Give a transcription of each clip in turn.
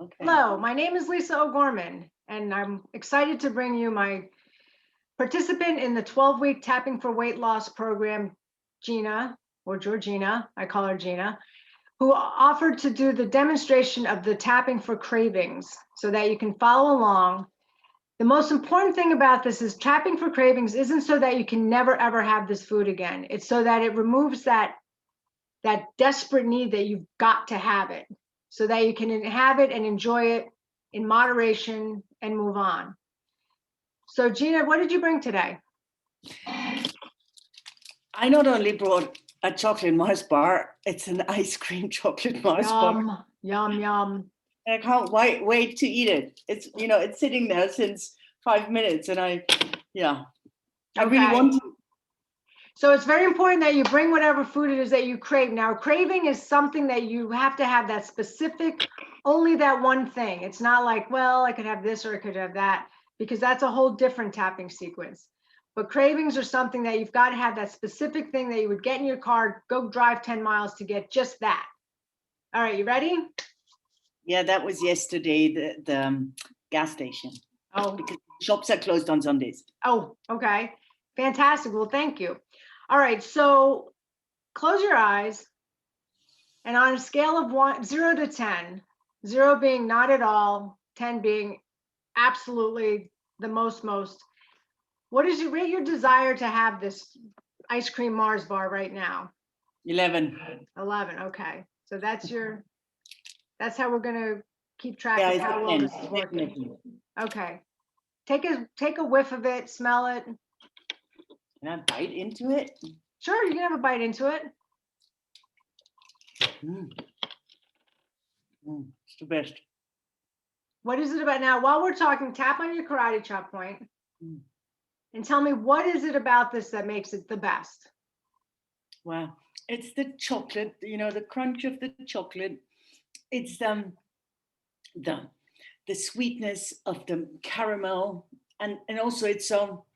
Okay. Hello, my name is Lisa O'Gorman, and I'm excited to bring you my participant in the 12-week Tapping for Weight Loss program, Gina, or Georgina, I call her Gina, who offered to do the demonstration of the tapping for cravings so that you can follow along. The most important thing about this is tapping for cravings isn't so that you can never ever have this food again. It's so that it removes that desperate need that you've got to have it so that you can have it and enjoy it in moderation and move on. So Gina, what did you bring today? I not only brought a chocolate Mars bar, it's an ice cream chocolate Mars bar. Yum, yum, yum. And I can't wait to eat it. It's sitting there since 5 minutes, and I really Okay. want to. So it's very important that you bring whatever food it is that you crave. Now, craving is something that you have to have that specific, only that one thing. It's not like, well, I could have this or I could have that, because that's a whole different tapping sequence. But cravings are something that you've got to have that specific thing that you would get in your car, go drive 10 miles to get just that. All right, you ready? Yeah, that was yesterday, the gas station. Oh, Because shops are closed on Sundays. oh, okay. Fantastic. Well, thank you. All right, so close your eyes. And on a scale of 0 to 10, 0 being not at all, 10 being absolutely the most, what is your rate your desire to have this ice cream Mars bar right now? 11. 11. Okay. So that's how we're going to keep track Yeah, of it's how well this is working. definitely. Okay. Take a whiff of it, smell it. Can I bite into it? Sure, you can have a bite into it. It's the best. What is it about now? While we're talking, tap on your karate chop point and tell me, what is it about this that makes it the best? Wow. It's the chocolate, the crunch of the chocolate. It's the the sweetness of the caramel, and also it's so,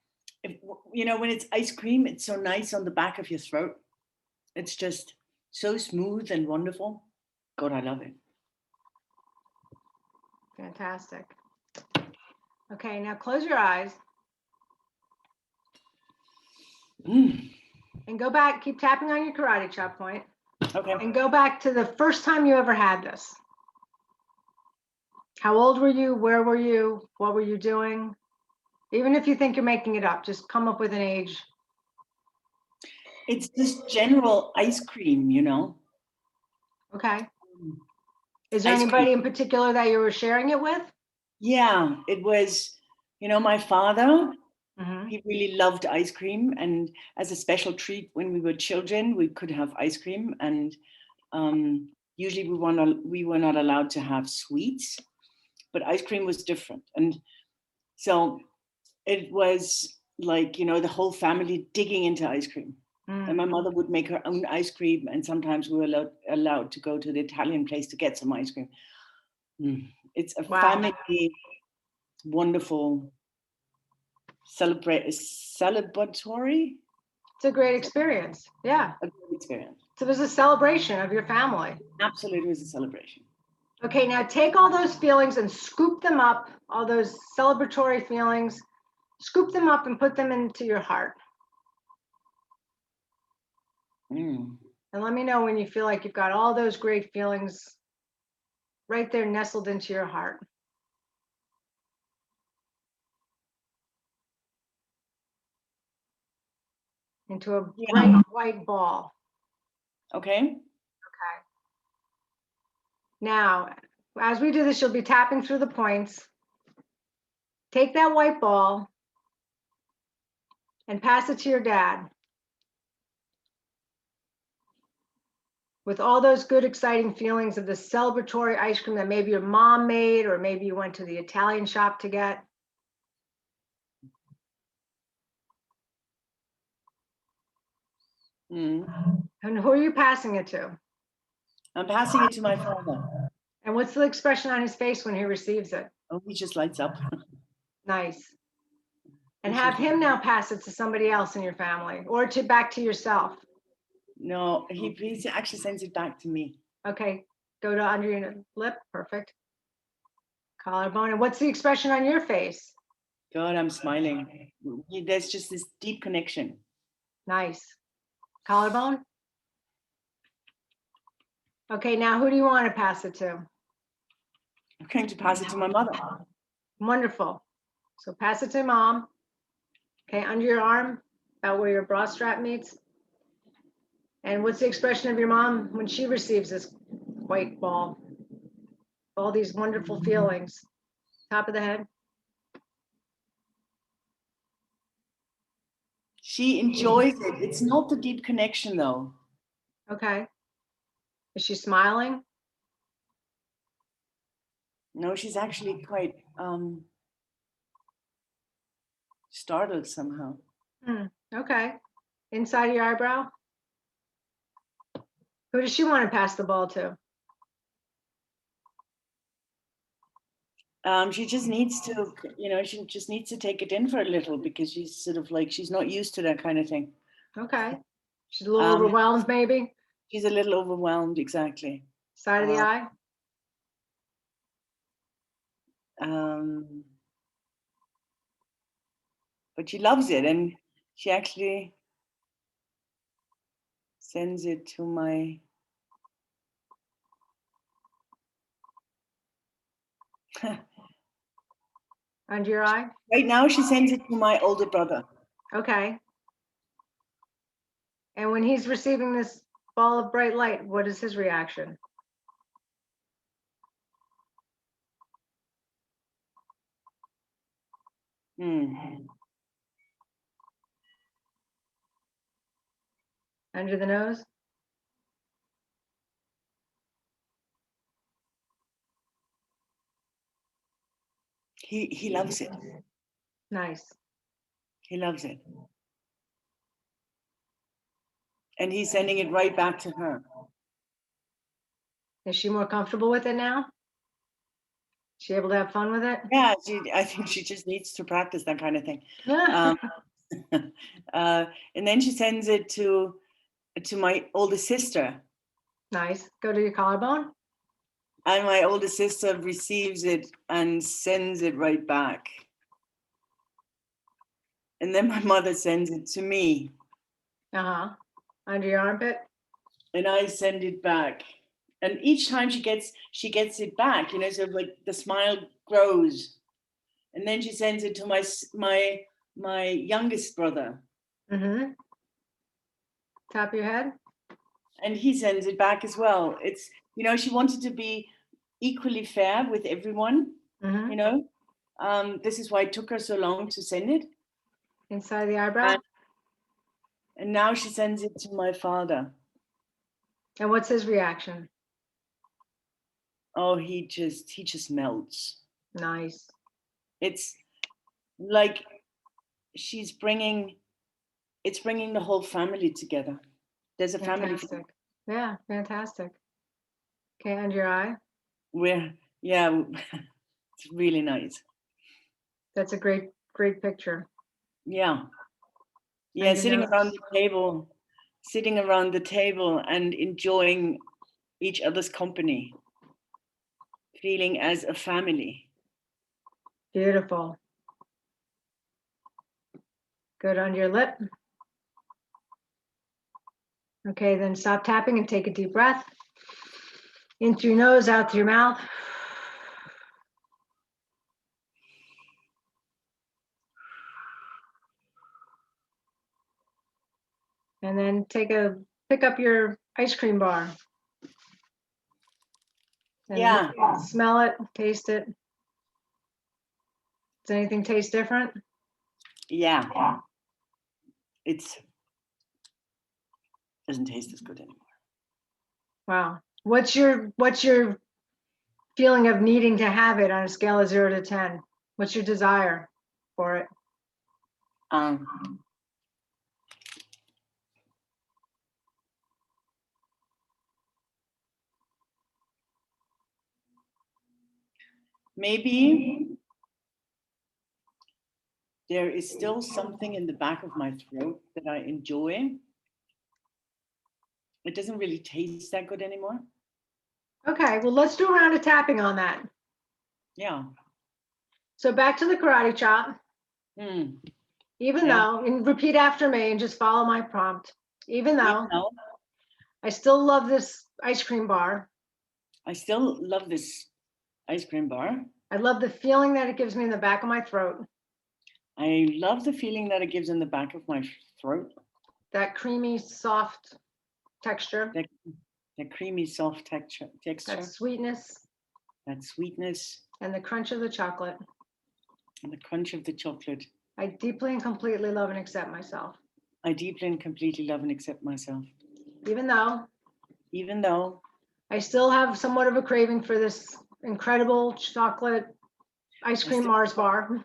when it's ice cream, it's so nice on the back of your throat. It's just so smooth and wonderful. God, I love it. Fantastic. Okay, now close your eyes and go back. Keep tapping on your karate chop point. Okay. And go back to the first time you ever had this. How old were you? Where were you? What were you doing? Even if you think you're making it up, just come up with an age. It's just general ice cream. Okay. Is there Ice anybody cream. in particular that you were sharing it with? Yeah, it was, my father. Mm-hmm. He really loved ice cream, and as a special treat when we were children, we could have ice cream, and usually we were not allowed to have sweets, but ice cream was different, and so it was like the whole family digging into ice cream. And my mother would make her own ice cream, and sometimes we were allowed to go to the Italian place to get some ice cream. It's a family wonderful celebratory. It's a great experience. Yeah. A great experience. So it was a celebration of your family. Absolutely, it was a celebration. Okay, now take all those feelings and scoop them up, all those celebratory feelings, scoop them up and put them into your heart. And let me know when you feel like you've got all those great feelings right there nestled into your heart. Into a bright white ball. Okay. Okay. Now, as we do this, you'll be tapping through the points. Take that white ball and pass it to your dad. With all those good, exciting feelings of the celebratory ice cream that maybe your mom made, or maybe you went to the Italian shop to get. And who are you passing it to? I'm passing it to my father. And what's the expression on his face when he receives it? Oh, he just lights up. Nice. And have him now pass it to somebody else in your family, or back to yourself. No, he actually sends it back to me. Okay, go to under your lip. Perfect. Collarbone. And what's the expression on your face? God, I'm smiling. There's just this deep connection. Nice. Collarbone. Okay, now who do you want to pass it to? I'm going to pass it to my mother. Wonderful. So pass it to mom. Okay, under your arm, about where your bra strap meets. And what's the expression of your mom when she receives this white ball? All these wonderful feelings. Top of the head. She enjoys it. It's not the deep connection though. Okay. Is she smiling? No, she's actually quite startled somehow. Okay. Inside of your eyebrow? Who does she want to pass the ball to? She just needs to, she just needs to take it in for a little because she's sort of like, she's not used to that kind of thing. Okay. She's a little overwhelmed, maybe? She's a little overwhelmed, exactly. Side of the eye? But she loves it, and she actually sends it to my Under your eye? right now she sends it to my older brother. Okay. And when he's receiving this ball of bright light, what is his reaction? Under the nose? He loves it. Nice. He loves it. And he's sending it right back to her. Is she more comfortable with it now? Is she able to have fun with it? Yeah, I think she just needs to practice that kind of thing. And then she sends it to my older sister. Nice. Go to your collarbone. And my older sister receives it and sends it right back. And then my mother sends it to me. Under your armpit. And I send it back. And each time she gets it back, so like the smile grows. And then she sends it to my youngest brother. Top of your head. And he sends it back as well. It's, she wanted to be equally fair with everyone, This is why it took her so long to send it. Inside the eyebrow. And now she sends it to my father. And what's his reaction? Oh, he just melts. Nice. It's like it's bringing the whole family together. There's a family. Yeah, fantastic. Okay, under your eye. It's really nice. That's a great picture. Yeah, sitting around the table and enjoying each other's company, feeling as a family. Beautiful. Good under your lip. Okay, then stop tapping and take a deep breath. In through your nose, out through your mouth. And then pick up your ice cream bar. And smell it, taste it. Does anything taste different? Yeah. It doesn't taste as good anymore. Wow. What's your feeling of needing to have it on a scale of 0 to 10? What's your desire for it? Maybe there is still something in the back of my throat that I enjoy. It doesn't really taste that good anymore. Okay, well, let's do a round of tapping on that. Yeah. So back to the karate chop. Mm. Even Yeah. though, and repeat after me and just follow my prompt. Even Even though though I still love this ice cream bar, I still love this ice cream bar. I love the feeling that it gives me in the back of my throat, I love the feeling that it gives in the back of my throat. that creamy, soft texture, That, that creamy, soft that texture, sweetness, that sweetness, and the crunch of the chocolate. and the crunch of the chocolate. I deeply and completely love and accept myself. I deeply and completely love and accept myself. Even though Even though I still have somewhat of a craving for this incredible chocolate ice I cream still, Mars bar,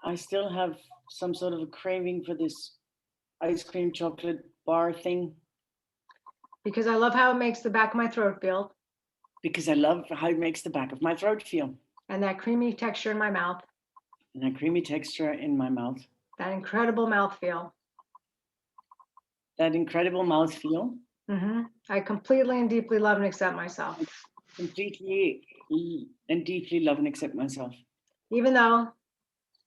I still have some sort of a craving for this ice cream chocolate bar thing, because I love how it makes the back of my throat feel because I love how it makes the back of my throat feel, and that creamy texture in my mouth, and that creamy texture in my mouth, that incredible mouth feel. that incredible mouth feel. I completely and deeply love and accept myself. Completely and deeply love and accept myself, Even though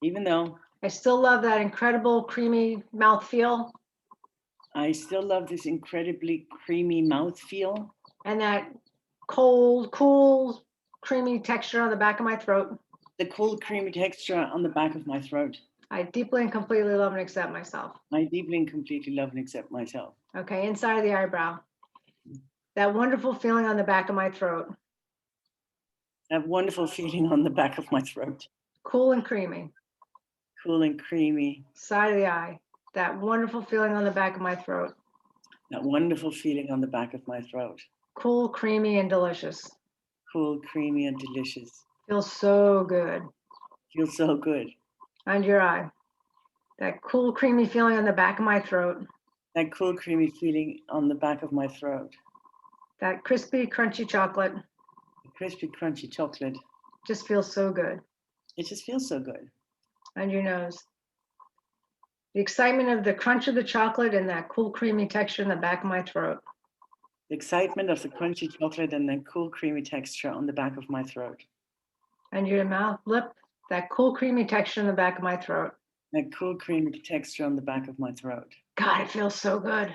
even though I still love that incredible creamy mouth feel I still love this incredibly creamy mouth feel and that cold, cool, creamy texture on the back of my throat. the cool, creamy texture on the back of my throat. I deeply and completely love and accept myself. I deeply and completely love and accept myself. Okay, inside of the eyebrow. That wonderful feeling on the back of my throat. That wonderful feeling on the back of my throat. Cool and creamy. Cool and creamy. Side of the eye. That wonderful feeling on the back of my throat. That wonderful feeling on the back of my throat. Cool, creamy, and delicious. Cool, creamy, and delicious. Feels so good. Feels so good. Under your eye. That cool, creamy feeling on the back of my throat. That cool, creamy feeling on the back of my throat. That crispy, crunchy chocolate The crispy, crunchy chocolate. just feels so good. It just feels so good. Under your nose. The excitement of the crunch of the chocolate and that cool, creamy texture in the back of my throat. The excitement of the crunchy chocolate and the cool, creamy texture on the back of my throat. Under your mouth, lip, that cool, creamy texture in the back of my throat. That cool, creamy texture on the back of my throat. God, it feels so good.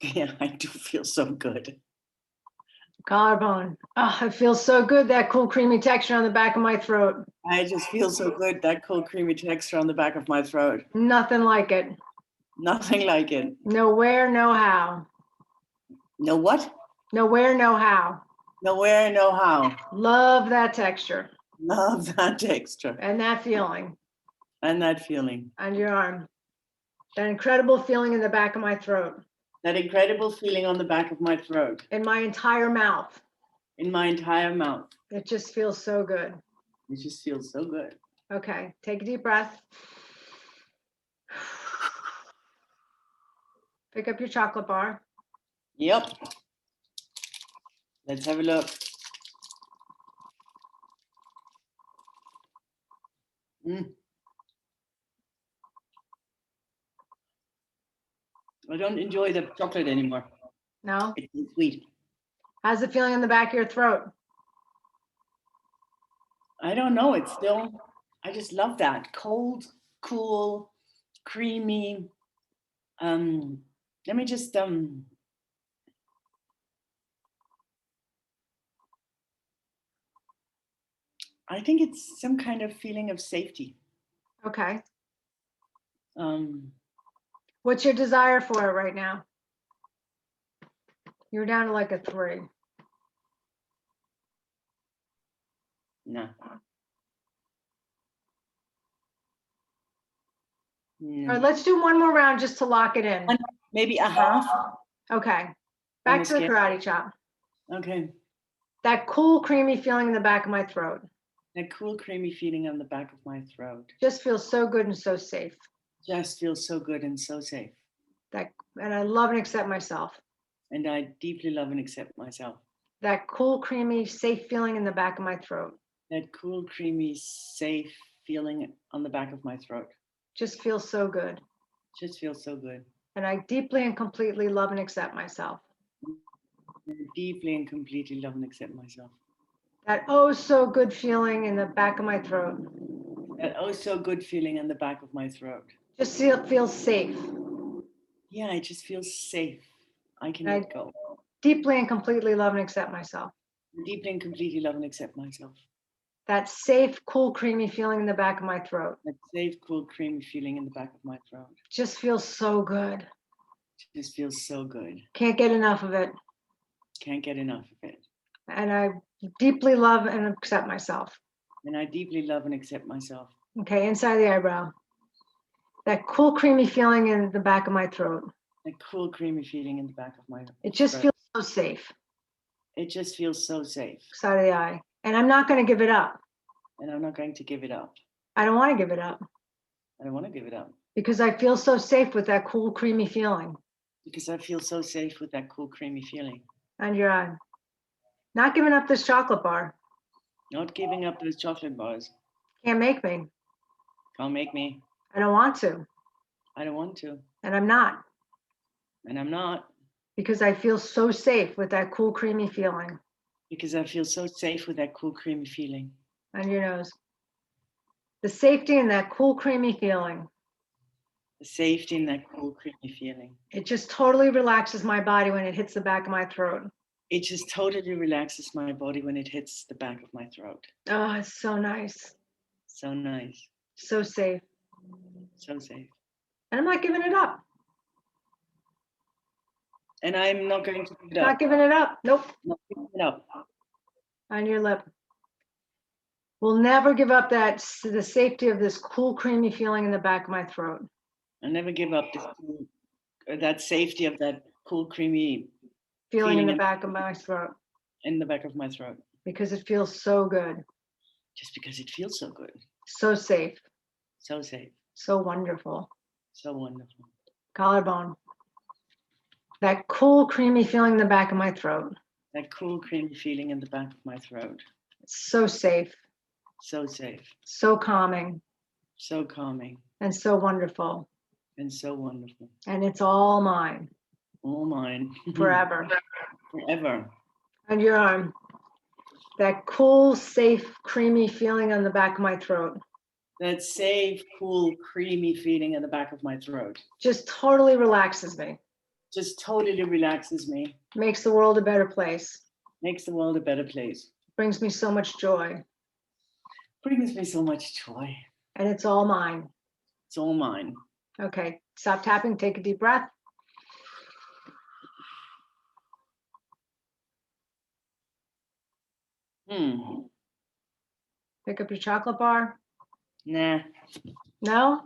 Yeah, I do feel so good. Collarbone. Oh, it feels so good, that cool, creamy texture on the back of my throat. I just feel so good. That cool, creamy texture on the back of my throat. Nothing like it. Nothing like it. Nowhere, no how. No what? Nowhere, no how. Nowhere, no how. Love that texture Love that texture and that feeling and that feeling. on your arm. That incredible feeling in the back of my throat. That incredible feeling on the back of my throat. In my entire mouth. In my entire mouth. It just feels so good. It just feels so good. Okay, take a deep breath. Pick up your chocolate bar. Yep. Let's have a look. Mm. I don't enjoy the chocolate anymore. No? It's too sweet. How's it feeling in the back of your throat? I don't know. It's still, I just love that. Cold, cool, creamy. Let me just I think it's some kind of feeling of safety. Okay. Um, What's your desire for it right now? You're down to like a 3. no. All right, let's do one more round just to lock it in. Maybe a half Okay. on Back the to the scale. karate chop. Okay. That cool, creamy feeling in the back of my throat. That cool, creamy feeling on the back of my throat. Just feels so good and so safe. Just feels so good and so safe. And I love and accept myself. And I deeply love and accept myself. That cool, creamy, safe feeling in the back of my throat. That cool, creamy, safe feeling on the back of my throat. Just feels so good. Just feels so good. And I deeply and completely love and accept myself. I deeply and completely love and accept myself. That oh so good feeling in the back of my throat. That oh so good feeling in the back of my throat. Just feels safe. Yeah, I just feel safe. I can I let go. deeply and completely love and accept myself. I deeply and completely love and accept myself. That safe, cool, creamy feeling in the back of my throat. That safe, cool, creamy feeling in the back of my throat. Just feels so good. Just feels so good. Can't get enough of it. Can't get enough of it. And I deeply love and accept myself. And I deeply love and accept myself. Okay, inside the eyebrow. That cool, creamy feeling in the back of my throat. That cool, creamy feeling in the back of my It just throat. feels so safe. It just feels so safe. Side of the eye. And I'm not going to give it up. And I'm not going to give it up. I don't want to give it up I don't want to give it up. because I feel so safe with that cool, creamy feeling. Because I feel so safe with that cool, creamy feeling. And your eye. Not giving up this chocolate bar. Not giving up those chocolate bars. Can't make me. Can't make me. I don't want to. I don't want to. And I'm not. And I'm not. Because I feel so safe with that cool, creamy feeling. Because I feel so safe with that cool, creamy feeling. On your nose. The safety and that cool, creamy feeling. The safety and that cool, creamy feeling. It just totally relaxes my body when it hits the back of my throat. It just totally relaxes my body when it hits the back of my throat. Oh, it's so nice. So nice. So safe. So safe. And I'm not giving it up. And I'm not going to give it up. Not giving it up. Nope. Not giving it up. On your lip. We'll never give up the safety of this cool, creamy feeling in the back of my throat. I never give up this cool, that safety of that cool, creamy Feeling in the in- back of my throat. in the back of my throat. Because it feels so good. Just because it feels so good. So safe. So safe. So wonderful. So wonderful. Collarbone. That cool, creamy feeling in the back of my throat. That cool, creamy feeling in the back of my throat. So safe. So safe. So calming. So calming. And so wonderful. And so wonderful. And it's all mine. All mine. Forever. Forever. On your arm. That cool, safe, creamy feeling on the back of my throat. That safe, cool, creamy feeling in the back of my throat. Just totally relaxes me. Just totally relaxes me. Makes the world a better place. Makes the world a better place. Brings me so much joy. Brings me so much joy. And it's all mine. It's all mine. Okay, stop tapping, take a deep breath. Pick up your chocolate bar. Nah. No?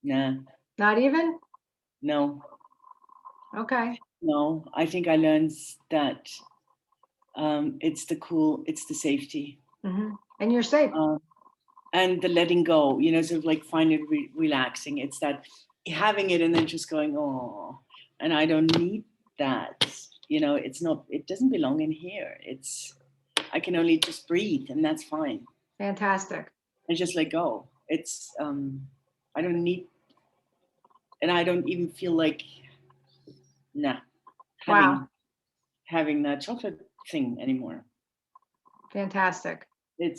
Nah. Not even? No. Okay. No. I think I learned that it's the safety. Mm-hmm. And you're safe. And the letting go, sort of like find it relaxing. It's that having it and then just going, oh, and I don't need that. It doesn't belong in here. I can only just breathe and that's fine. Fantastic. And just let go. I don't need, and I don't even feel like, having that chocolate thing anymore. Fantastic. It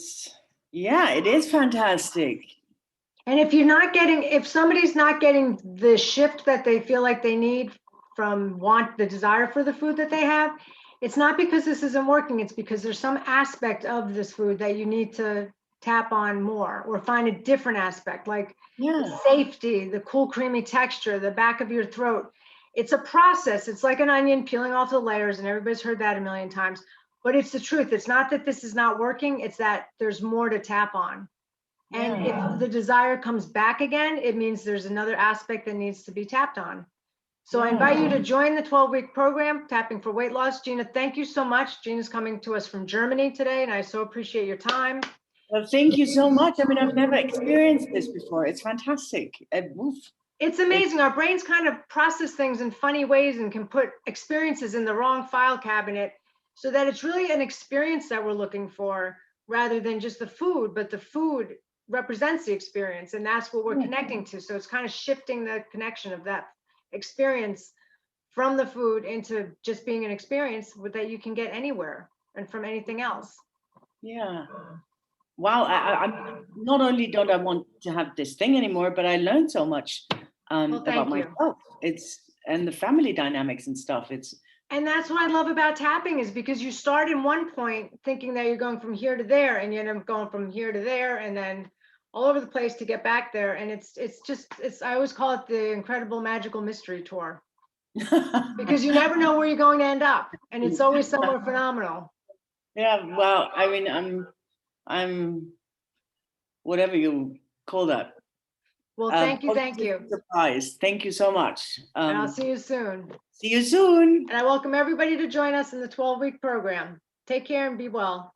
is fantastic. And if somebody's not getting the shift that they feel like they need from the desire for the food that they have, it's not because this isn't working. It's because there's some aspect of this food that you need to tap on more or find a different aspect, like the safety, the cool, creamy texture, the back of your throat. It's a process. It's like an onion peeling off the layers, and everybody's heard that a million times, but it's the truth. It's not that this is not working. It's that there's more to tap on. And if the desire comes back again, it means there's another aspect that needs to be tapped on. So I invite you to join the 12-week program, Tapping for Weight Loss. Gina, thank you so much. Gina's coming to us from Germany today, and I so appreciate your time. Well, thank you so much. I mean, I've never experienced this before. It's fantastic. It's amazing. Our brains kind of process things in funny ways and can put experiences in the wrong file cabinet, so that it's really an experience that we're looking for rather than just the food, but the food represents the experience, and that's what we're connecting to. So it's kind of shifting the connection of that experience from the food into just being an experience that you can get anywhere and from anything else. Yeah. Wow. I'm not only don't I want to have this thing anymore, but I learned so much Well, about thank you. myself. And the family dynamics and stuff. And that's what I love about tapping, is because you start in one point thinking that you're going from here to there, and you end up going from here to there, and then all over the place to get back there. And it's I always call it the incredible magical mystery tour, because you never know where you're going to end up, and it's always somewhere phenomenal. Yeah. Well, I mean, I'm whatever you call that. Well, thank you, thank Positively you. surprised. Thank you so much. And I'll see you soon. See you soon. And I welcome everybody to join us in the 12-week program. Take care and be well.